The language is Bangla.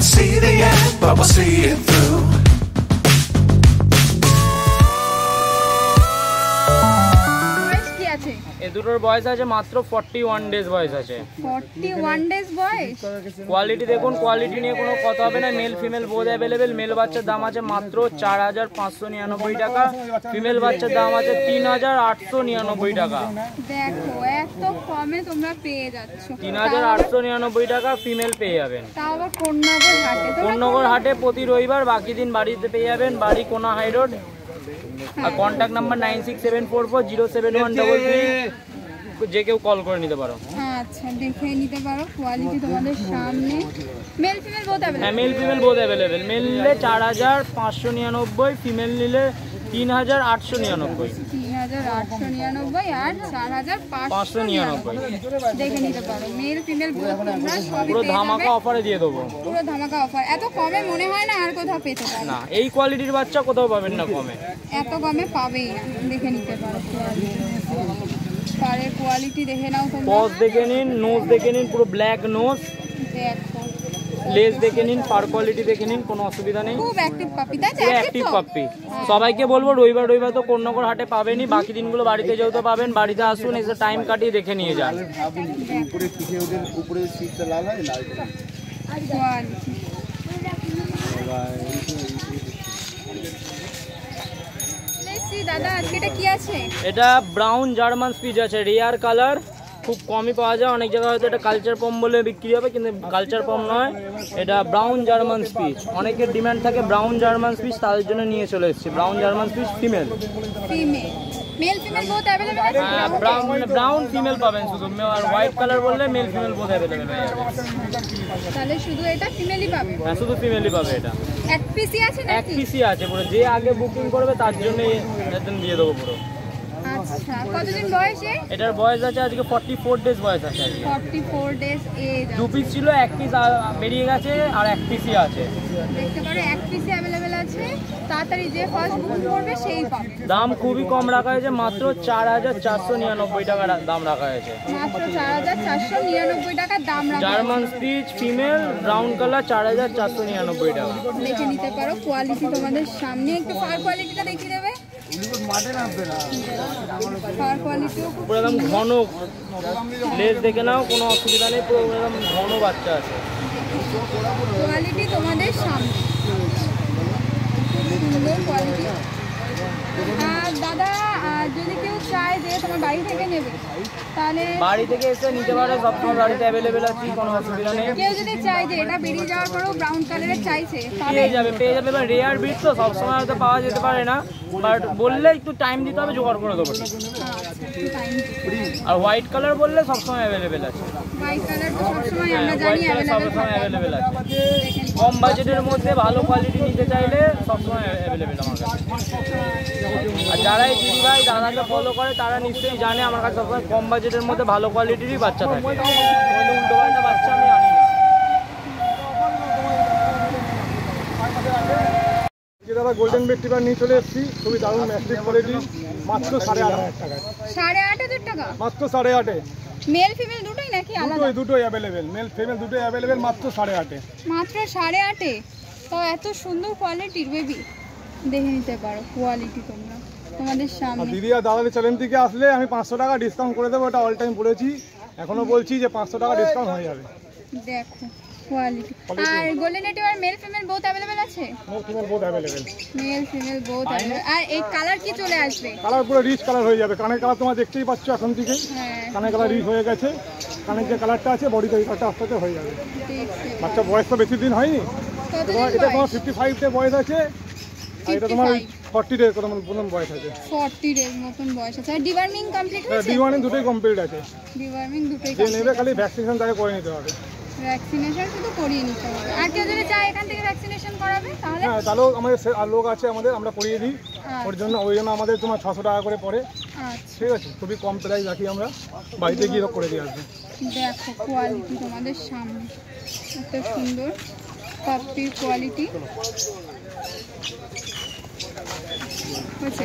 can't see the end, but we'll see it through. এই দুটোর বয়স আছে মাত্র 41 ডেজ বয়স আছে। 41 ডেজ বয়স। কোয়ালিটি দেখুন, কোয়ালিটি নিয়ে কোনো কথা হবে না। Male female both available. Male বাচ্চার দাম আছে মাত্র 4599 টাকা, ফিমেল বাচ্চার দাম আছে 3899 টাকা। দেখো এত কমে তোমরা পেয়ে যাচ্ছ। 3899 টাকা ফিমেল পেয়ে যাবেন। তাও আবার কোন্নগর হাটে। কোন্নগর হাটে প্রতি রবিবার, বাকি দিন বাড়িতে পেয়ে যাবেন। বাড়ি কোনা হাই রোড। আর কন্ট্যাক্ট নাম্বার 9674407133, যে কেউ কল করে নিতে পারো। আচ্ছা দেখে নিতে পারো, কোয়ালিটি তোমাদের সামনে। Male female both available. হ্যাঁ male female both available. Male নিলে 4599, ফিমেল নিলে 3899। 3899 আর 4599 দেখে নিতে পারো। মেল ফিমেল বোথ তোমরা সবই পুরো ধামাকা অফারে দিয়ে দেবো। পুরো ধামাকা অফার। এত কমে মনে হয় না আর কোথাও পেতে পারো না, এই কোয়ালিটির বাচ্চা কোথাও পাবেন না কমে। এত কমে পাবেই না। দেখে নিতে পারো পারের কোয়ালিটি দেখে নাও তোমরা। পজ দেখে নিন, নোজ দেখে নিন, পুরো ব্ল্যাক নোজ। দেখো লেজ দেখে নিন, ফার কোয়ালিটি দেখে নিন, কোনো অসুবিধা নেই। খুব অ্যাক্টিভ পাপি, তাই তো? Active puppy. সবাইকে বলবো রবিবার তো কোন্নগর হাটে পাবেনই, বাকি দিনগুলো বাড়িতে যেহেতু পাবেন। বাড়িতে আসুন, এসে টাইম কাটিয়ে দেখে নিয়ে যান। উপরে পিঠে ওদের উপরে সিটটা লাল হয়, লাল করে দাদা আজকে এটা কি আছে? এটা ব্রাউন জার্মান স্পিচ আছে, রেয়ার কালার, খুব কমই পাওয়া যায়। অনেক জায়গায় হয়তো এটা কালচার পম বলে বিক্রি হবে, কিন্তু কালচার পম নয়, এটা ব্রাউন জার্মান স্পিচ। অনেকের ডিমান্ড থাকে ব্রাউন জার্মান স্পিচ, তাদের জন্য নিয়ে চলে এসেছি। Brown German speech female. Mail female both available আছে। ব্রাউন ফিমেল পাবেন শুধু, আর হোয়াইট কালার বললে মেল ফিমেল বোথ अवेलेबल হয়ে যাবে। তাহলে শুধু এটা ফিমেলই পাবে? হ্যাঁ শুধু ফিমেলই পাবে। এটা এক পিসি আছে নাকি? এক পিসি আছে পুরো। যে আগে বুকিং করবে তার জন্য একদম দিয়ে দেবো পুরো। আচ্ছা কতদিন বয়সে? এটার বয়স আছে আজকে 44 ডেজ বয়স আছে আজকে। 44 ডেজ এজ। দু পিস ছিল, এক পিস বেরিয়ে গেছে, আর এক পিসই আছে। দেখতে পারো এক পিসি अवेलेबल আছে। তাড়াতাড়ি যে ফার্স্ট বুক করবে সেই পাবে। দাম খুবই কম রাখা হয়েছে, মাত্র 4499 টাকা দাম রাখা হয়েছে। মাত্র 4499 টাকা দাম রাখা। German speech female brown colour 4499 টাকা। দেখে নিতে পারো কোয়ালিটি তোমাদের সামনে। একটু ফার কোয়ালিটিটা দেখিয়ে দেবে? ফার কোয়ালিটিও খুব পুরো একদম ঘন লেজ দেখে নাও, কোনো অসুবিধা নেই। পুরো একদম ঘন বাচ্চা আছে। কোয়ালিটি তোমাদের সামনে, সুন্দর কোয়ালিটি। আর দাদা যদি কেউ চায় যে তোমার বাড়ি থেকে নেবে, তাহলে বাড়ি থেকে এসে নিতে পারে, সবসময় বাড়িতে অ্যাভেলেবেল আছে, কোনো অসুবিধা নেই। কেউ যদি চায় যে এটা বেরিয়ে যাওয়ার পরেও ব্রাউন কালারের চাইছে, পেয়ে যাবে। এবার রেয়ার ব্রিড তো সবসময় হয়তো পাওয়া যেতে পারে না, বাট বললে একটু টাইম দিতে হবে, জোগাড় করে দেবো। আর হোয়াইট কালার বললে সবসময় অ্যাভেলেবেল আছে। হোয়াইট কালার তো সবসময় আমরা জানি অ্যাভেলেবেল আছে। কম বাজেটের মধ্যে ভালো কোয়ালিটি নিতে চাইলে সবসময় অ্যাভেলেবেল আমার কাছে। আর যারা এই দিদি ভাই দাদাকে ফলো করে তারা নিশ্চয়ই জানে আমার কাছে সবসময় কম বাজেটের মধ্যে ভালো কোয়ালিটিরই বাচ্চা থাকে। উল্টো পাল্টা বাচ্চা আমি আনি না। দাদা গোল্ডেন রিট্রিভার নিয়ে চলে এসেছি, খুবই দারুণ ম্যাস্টিক কোয়ালিটি, মাত্র 8500 টাকা। 8500 টাকা মাত্র 8500। মেল ফিমেল দুটোই নাকি আলাদা? দুটোই অ্যাভেলেবেল, মেল ফিমেল দুটোই অ্যাভেলেবেল, মাত্র 8500। মাত্র 8500। তো এত সুন্দর কোয়ালিটির বেবি দেখে নিতে পারো। কোয়ালিটি তোমরা তোমাদের সামনে। দিদি আর দাদাদের চ্যানেল থেকে আসলে আমি 500 টাকা ডিসকাউন্ট করে দেবো, এটা অল টাইম বলেছি, এখনো বলছি যে 500 টাকা ডিসকাউন্ট হয়ে যাবে। দেখো কোয়ালিটি। আর golden retriever male female both available আছে? Male female both available. Male female both available. আর এই কালার কি চলে আসবে? কালার পুরো রিচ কালার হয়ে যাবে। কানের কালার তোমরা দেখতেই পাচ্ছ এখন থেকে, হ্যাঁ কানের কালার রিচ হয়ে গেছে। কানের যে কালারটা আছে বডিতে এই কালারটা আস্তে আস্তে হয়ে যাবে। বাচ্চা বয়স তো বেশি দিন হয়নি, এটা তোমার 55 ডে বয়স আছে, আর এটা তোমার 40 ডে মতন বয়স আছে। 40 ডে মতন বয়স আছে। আর ডিওয়ার্মিং কমপ্লিট হয়েছে? ডিওয়ার্মিং দুটোই কমপ্লিট আছে। ডিওয়ার্মিং দুটোই যে নেবে খালি ভ্যাকসিনেশন তাকে করে নিতে হবে। ভ্যাকসিনেশন শুধু করিয়ে নিতে হবে। আর কেউ যদি চায় এখান থেকে ভ্যাকসিনেশন করাবে তাহলে? হ্যাঁ তাহলেও আমাদের লোক আছে, আমরা করিয়ে দিই। ওই জন্য আমাদের তোমার 600 টাকা করে পড়ে। আচ্ছা ঠিক আছে, খুবই কম প্রাইস রাখি আমরা, বাড়িতে গিয়ে করে দিয়ে আসবে। দেখো কোয়ালিটি তোমাদের সামনে, এত সুন্দর পাপ্পির কোয়ালিটি হচ্ছে।